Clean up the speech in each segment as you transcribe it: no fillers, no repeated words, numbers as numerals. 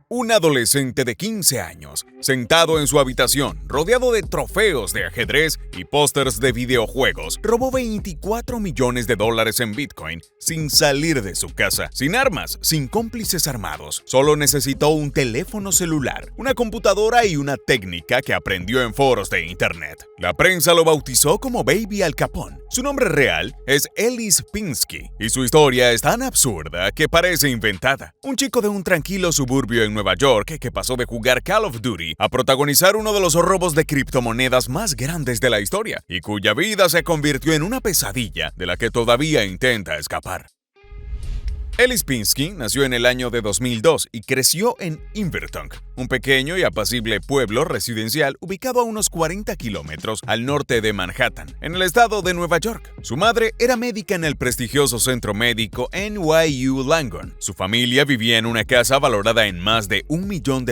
Un adolescente de 15 años, sentado en su habitación, rodeado de trofeos de ajedrez y pósters de videojuegos, robó $24 millones en Bitcoin sin salir de su casa, sin armas, sin cómplices armados. Solo necesitó un teléfono celular, una computadora y una técnica que aprendió en foros de internet. La prensa lo bautizó como Baby Al Capone. Su nombre real es Ellis Pinsky y su historia es tan absurda que parece inventada. Un chico de un tranquilo suburbio en Nueva York que pasó de jugar Call of Duty a protagonizar uno de los robos de criptomonedas más grandes de la historia y cuya vida se convirtió en una pesadilla de la que todavía intenta escapar. Ellis Pinsky nació en el año de 2002 y creció en Invertonk, un pequeño y apacible pueblo residencial ubicado a unos 40 kilómetros al norte de Manhattan, en el estado de Nueva York. Su madre era médica en el prestigioso centro médico NYU Langone. Su familia vivía en una casa valorada en más de $1 millón.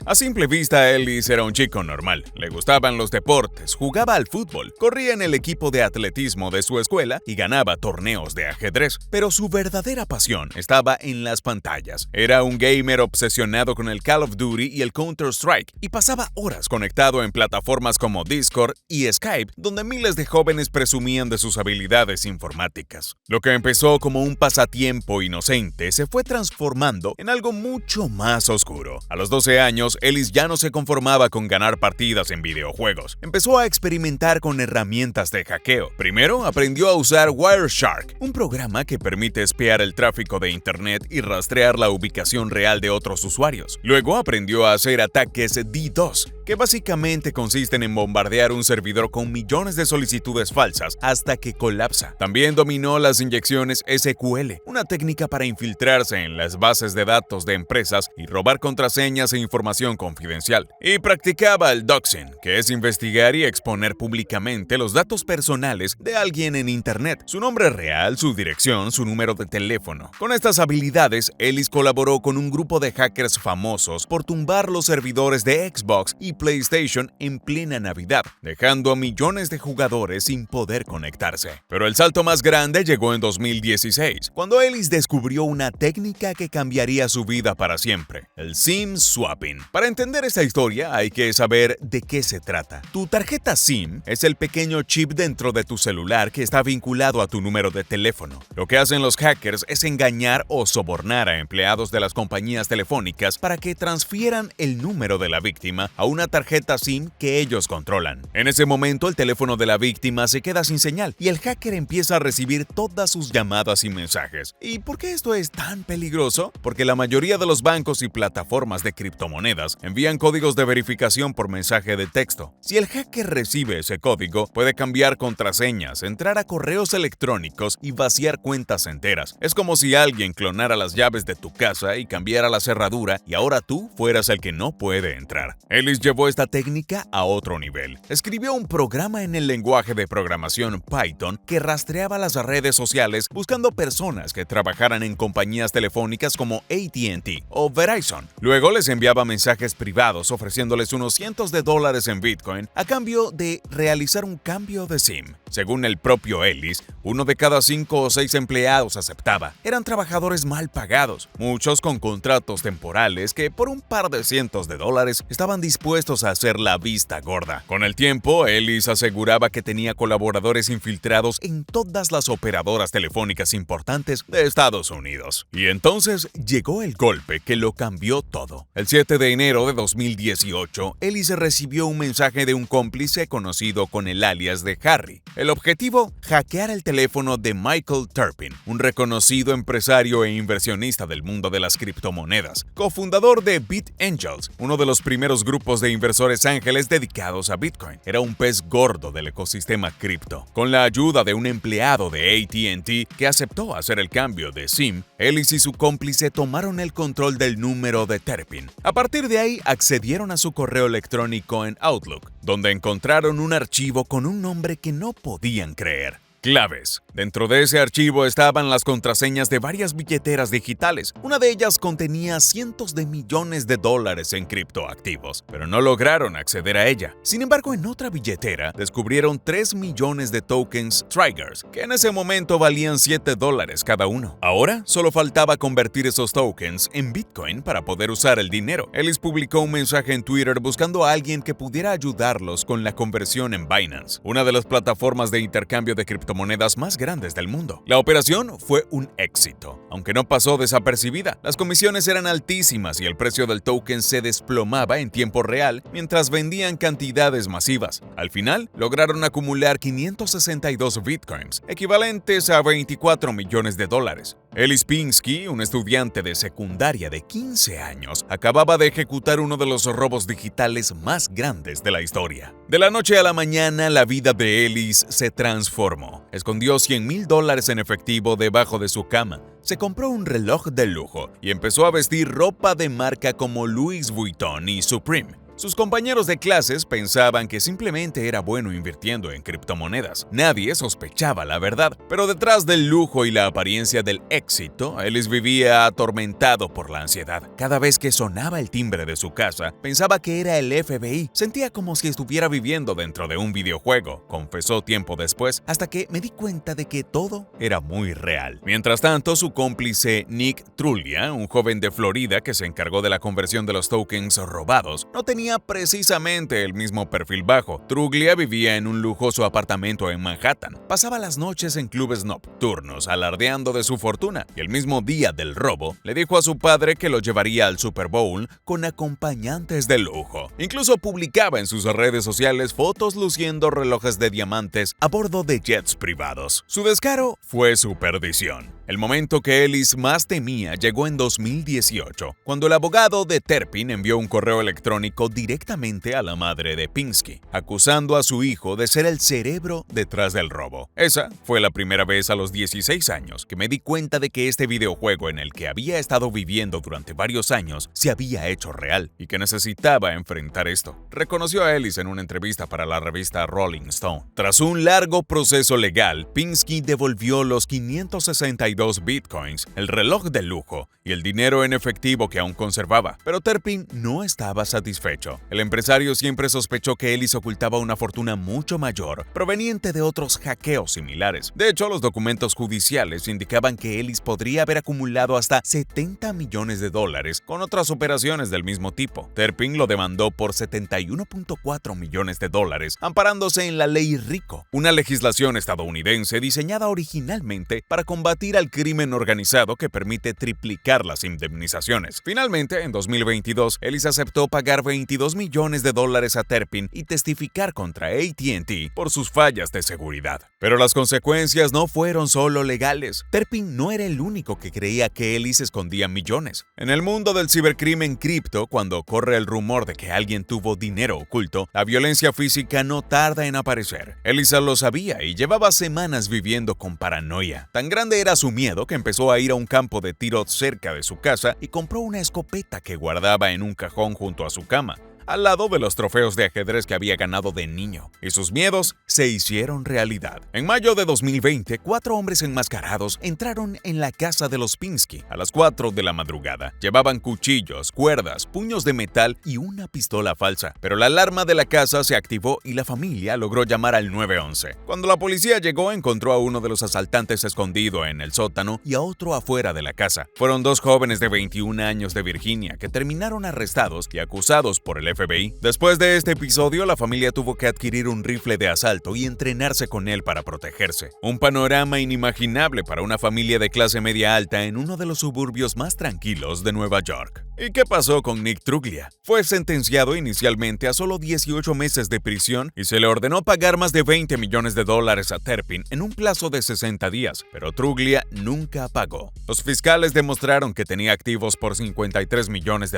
A simple vista, Ellis era un chico normal. Le gustaban los deportes, jugaba al fútbol, corría en el equipo de atletismo de su escuela y ganaba torneos de ajedrez. Pero su verdadera pasión estaba en las pantallas. Era un gamer obsesionado con el Call of Duty y el Counter-Strike y pasaba horas conectado en plataformas como Discord y Skype, donde miles de jóvenes presumían de sus habilidades informáticas. Lo que empezó como un pasatiempo inocente se fue transformando en algo mucho más oscuro. A los 12 años, Ellis ya no se conformaba con ganar partidas en videojuegos. Empezó a experimentar con herramientas de hackeo. Primero aprendió a usar Wireshark, un programa que permite espiar el tráfico de Internet y rastrear la ubicación real de otros usuarios. Luego aprendió a hacer ataques DDoS, que básicamente consisten en bombardear un servidor con millones de solicitudes falsas hasta que colapsa. También dominó las inyecciones SQL, una técnica para infiltrarse en las bases de datos de empresas y robar contraseñas e información confidencial. Y practicaba el doxing, que es investigar y exponer públicamente los datos personales de alguien en Internet, su nombre real, su dirección, su número de teléfono. Con estas habilidades, Ellis colaboró con un grupo de hackers famosos por tumbar los servidores de Xbox y PlayStation en plena Navidad, dejando a millones de jugadores sin poder conectarse. Pero el salto más grande llegó en 2016, cuando Ellis descubrió una técnica que cambiaría su vida para siempre: el SIM swapping. Para entender esta historia hay que saber de qué se trata. Tu tarjeta SIM es el pequeño chip dentro de tu celular que está vinculado a tu número de teléfono. Lo que hacen los hackers es engañar o sobornar a empleados de las compañías telefónicas para que transfieran el número de la víctima a una tarjeta SIM que ellos controlan. En ese momento, el teléfono de la víctima se queda sin señal y el hacker empieza a recibir todas sus llamadas y mensajes. ¿Y por qué esto es tan peligroso? Porque la mayoría de los bancos y plataformas de criptomonedas envían códigos de verificación por mensaje de texto. Si el hacker recibe ese código, puede cambiar contraseñas, entrar a correos electrónicos y vaciar cuentas enteras. Es como si alguien clonara las llaves de tu casa y cambiara la cerradura y ahora tú fueras el que no puede entrar. Ellis llevó esta técnica a otro nivel. Escribió un programa en el lenguaje de programación Python que rastreaba las redes sociales buscando personas que trabajaran en compañías telefónicas como AT&T o Verizon. Luego les enviaba mensajes privados ofreciéndoles unos cientos de dólares en Bitcoin a cambio de realizar un cambio de SIM. Según el propio Ellis, 1 de cada 5 o 6 empleados aceptaba. Eran trabajadores mal pagados, muchos con contratos temporales que por un par de cientos de dólares estaban dispuestos a hacer la vista gorda. Con el tiempo, Ellis aseguraba que tenía colaboradores infiltrados en todas las operadoras telefónicas importantes de Estados Unidos. Y entonces llegó el golpe que lo cambió todo. El 7 de enero de 2018, Ellis recibió un mensaje de un cómplice conocido con el alias de Harry. El objetivo: hackear el teléfono de Michael Turpin, un reconocido empresario e inversionista del mundo de las criptomonedas, cofundador de BitAngels, uno de los primeros grupos de inversores ángeles dedicados a Bitcoin. Era un pez gordo del ecosistema cripto. Con la ayuda de un empleado de AT&T que aceptó hacer el cambio de SIM, Ellis y su cómplice tomaron el control del número de Turpin. A partir de ahí, accedieron a su correo electrónico en Outlook, donde encontraron un archivo con un nombre que no podían creer: Claves. Dentro de ese archivo estaban las contraseñas de varias billeteras digitales. Una de ellas contenía cientos de millones de dólares en criptoactivos, pero no lograron acceder a ella. Sin embargo, en otra billetera descubrieron 3 millones de tokens Triggers, que en ese momento valían $7 cada uno. Ahora solo faltaba convertir esos tokens en Bitcoin para poder usar el dinero. Ellis publicó un mensaje en Twitter buscando a alguien que pudiera ayudarlos con la conversión en Binance, una de las plataformas de intercambio de criptomonedas más grandes del mundo. La operación fue un éxito, aunque no pasó desapercibida. Las comisiones eran altísimas y el precio del token se desplomaba en tiempo real mientras vendían cantidades masivas. Al final, lograron acumular 562 bitcoins, equivalentes a 24 millones de dólares. Ellis Pinsky, un estudiante de secundaria de 15 años, acababa de ejecutar uno de los robos digitales más grandes de la historia. De la noche a la mañana, la vida de Ellis se transformó. Escondió $100,000 en efectivo debajo de su cama, se compró un reloj de lujo y empezó a vestir ropa de marca como Louis Vuitton y Supreme. Sus compañeros de clases pensaban que simplemente era bueno invirtiendo en criptomonedas. Nadie sospechaba la verdad, pero detrás del lujo y la apariencia del éxito, Ellis vivía atormentado por la ansiedad. Cada vez que sonaba el timbre de su casa, pensaba que era el FBI. Sentía como si estuviera viviendo dentro de un videojuego, confesó tiempo después, hasta que me di cuenta de que todo era muy real. Mientras tanto, su cómplice Nick Truglia, un joven de Florida que se encargó de la conversión de los tokens robados, no tenía precisamente el mismo perfil bajo. Truglia vivía en un lujoso apartamento en Manhattan. Pasaba las noches en clubes nocturnos, alardeando de su fortuna, y el mismo día del robo, le dijo a su padre que lo llevaría al Super Bowl con acompañantes de lujo. Incluso publicaba en sus redes sociales fotos luciendo relojes de diamantes a bordo de jets privados. Su descaro fue su perdición. El momento que Ellis más temía llegó en 2018, cuando el abogado de Terpin envió un correo electrónico directamente a la madre de Pinsky, acusando a su hijo de ser el cerebro detrás del robo. Esa fue la primera vez a los 16 años que me di cuenta de que este videojuego en el que había estado viviendo durante varios años se había hecho real y que necesitaba enfrentar esto, reconoció a Ellis en una entrevista para la revista Rolling Stone. Tras un largo proceso legal, Pinsky devolvió los 562 bitcoins, el reloj de lujo y el dinero en efectivo que aún conservaba, pero Terpin no estaba satisfecho. El empresario siempre sospechó que Ellis ocultaba una fortuna mucho mayor proveniente de otros hackeos similares. De hecho, los documentos judiciales indicaban que Ellis podría haber acumulado hasta $70 millones con otras operaciones del mismo tipo. Terpin lo demandó por $71.4 millones, amparándose en la ley RICO, una legislación estadounidense diseñada originalmente para combatir al crimen organizado que permite triplicar las indemnizaciones. Finalmente, en 2022, Ellis aceptó pagar $22 millones a Terpin y testificar contra AT&T por sus fallas de seguridad. Pero las consecuencias no fueron solo legales. Terpin no era el único que creía que Ellis escondía millones. En el mundo del cibercrimen cripto, cuando corre el rumor de que alguien tuvo dinero oculto, la violencia física no tarda en aparecer. Ellis lo sabía y llevaba semanas viviendo con paranoia. Tan grande era su miedo que empezó a ir a un campo de tiro cerca de su casa y compró una escopeta que guardaba en un cajón junto a su cama, al lado de los trofeos de ajedrez que había ganado de niño, y sus miedos se hicieron realidad. En mayo de 2020, 4 hombres enmascarados entraron en la casa de los Pinsky a las 4 de la madrugada. Llevaban cuchillos, cuerdas, puños de metal y una pistola falsa, pero la alarma de la casa se activó y la familia logró llamar al 911. Cuando la policía llegó, encontró a uno de los asaltantes escondido en el sótano y a otro afuera de la casa. Fueron 2 jóvenes de 21 años de Virginia que terminaron arrestados y acusados por el FBI. Después de este episodio, la familia tuvo que adquirir un rifle de asalto y entrenarse con él para protegerse. Un panorama inimaginable para una familia de clase media alta en uno de los suburbios más tranquilos de Nueva York. ¿Y qué pasó con Nick Truglia? Fue sentenciado inicialmente a solo 18 meses de prisión y se le ordenó pagar más de $20 millones a Terpin en un plazo de 60 días, pero Truglia nunca pagó. Los fiscales demostraron que tenía activos por $53 millones,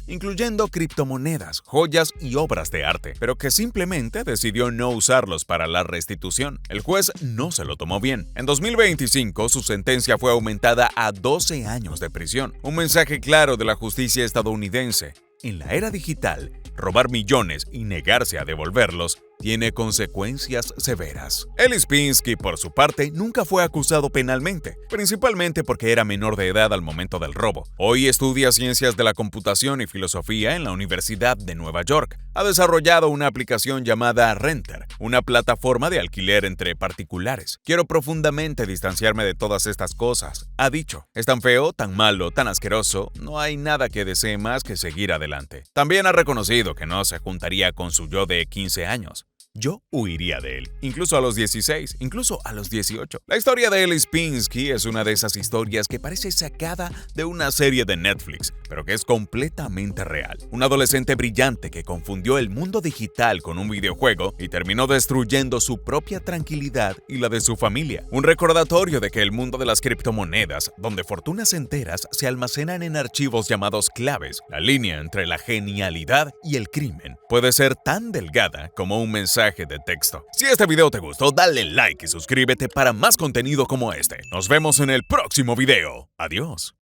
incluyendo criptomonedas, joyas y obras de arte, pero que simplemente decidió no usarlos para la restitución. El juez no se lo tomó bien. En 2025, su sentencia fue aumentada a 12 años de prisión. Un mensaje claro de la justicia estadounidense. En la era digital, robar millones y negarse a devolverlos tiene consecuencias severas. El Lipinski, por su parte, nunca fue acusado penalmente, principalmente porque era menor de edad al momento del robo. Hoy estudia ciencias de la computación y filosofía en la Universidad de Nueva York. Ha desarrollado una aplicación llamada Renter, una plataforma de alquiler entre particulares. Quiero profundamente distanciarme de todas estas cosas, ha dicho. Es tan feo, tan malo, tan asqueroso, no hay nada que desee más que seguir adelante. También ha reconocido que no se juntaría con su yo de 15 años. Yo huiría de él, incluso a los 16, incluso a los 18. La historia de Lipinski es una de esas historias que parece sacada de una serie de Netflix, pero que es completamente real. Un adolescente brillante que confundió el mundo digital con un videojuego y terminó destruyendo su propia tranquilidad y la de su familia. Un recordatorio de que el mundo de las criptomonedas, donde fortunas enteras se almacenan en archivos llamados claves, la línea entre la genialidad y el crimen puede ser tan delgada como un mensaje de texto. Si este video te gustó, dale like y suscríbete para más contenido como este. Nos vemos en el próximo video. Adiós.